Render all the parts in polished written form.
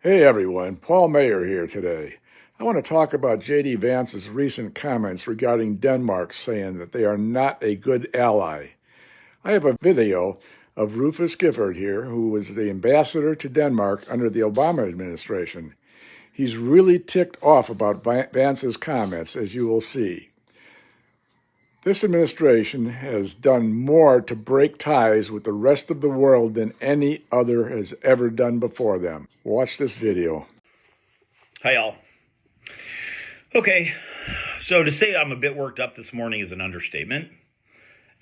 Hey everyone, Paul Mayer here today. I want to talk about J.D. Vance's recent comments regarding Denmark saying that they are not a good ally. I have a video of Rufus Gifford here, who was the ambassador to Denmark under the Obama administration. He's really ticked off about Vance's comments, as you will see. This administration has done more to break ties with the rest of the world than any other has ever done before them. Watch this video. Hi, y'all. Okay, so to say I'm a bit worked up this morning is an understatement,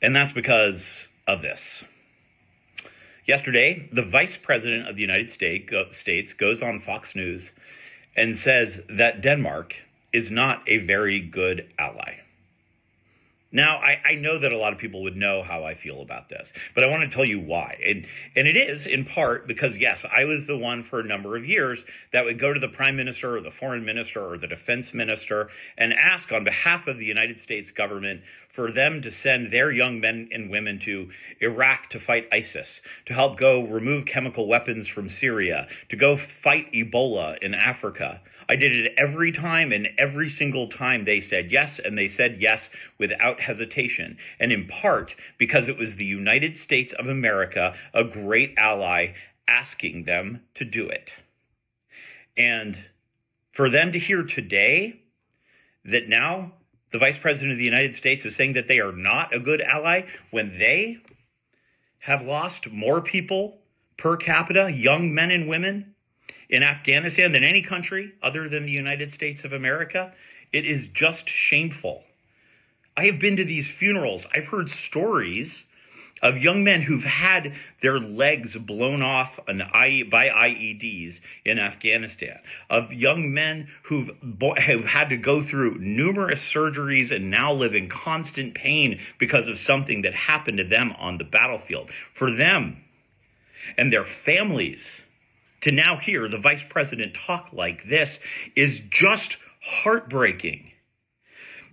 and that's because of this. Yesterday, the Vice President of the United States goes on Fox News and says that Denmark is not a very good ally. Now, I know that a lot of people would know how I feel about this, but I want to tell you why. And it is in part because, yes, I was the one for a number of years that would go to the prime minister or the foreign minister or the defense minister and ask on behalf of the United States government for them to send their young men and women to Iraq to fight ISIS, to help go remove chemical weapons from Syria, to go fight Ebola in Africa. I did it every time, and every single time they said yes, and they said yes without hesitation. And in part because it was the United States of America, a great ally, asking them to do it. And for them to hear today that now the Vice President of the United States is saying that they are not a good ally when they have lost more people per capita, young men and women, in Afghanistan than any country other than the United States of America, it is just shameful. I have been to these funerals. I've heard stories of young men who've had their legs blown off by IEDs in Afghanistan, of young men who've had to go through numerous surgeries and now live in constant pain because of something that happened to them on the battlefield. For them and their families to now hear the vice president talk like this is just heartbreaking.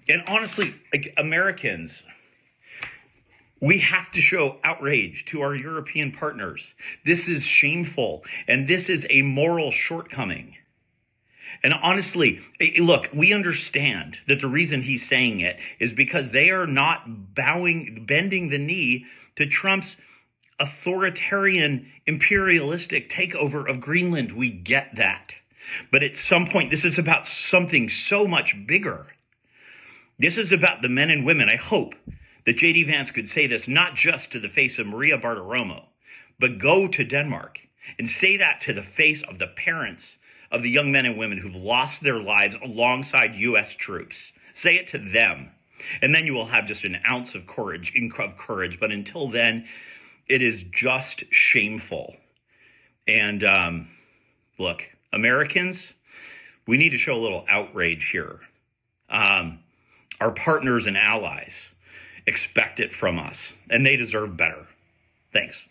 And honestly, like Americans, we have to show outrage to our European partners. This is shameful, and this is a moral shortcoming. And honestly, look, we understand that the reason he's saying it is because they are not bending the knee to Trump's authoritarian, imperialistic takeover of Greenland. We get that. But at some point, this is about something so much bigger. This is about the men and women. I hope that J.D. Vance could say this not just to the face of Maria Bartiromo, but go to Denmark and say that to the face of the parents of the young men and women who've lost their lives alongside U.S. troops. Say it to them. And then you will have just an ounce of courage. But until then, it is just shameful. And look, Americans, we need to show a little outrage here. Our partners and allies expect it from us, and they deserve better. Thanks.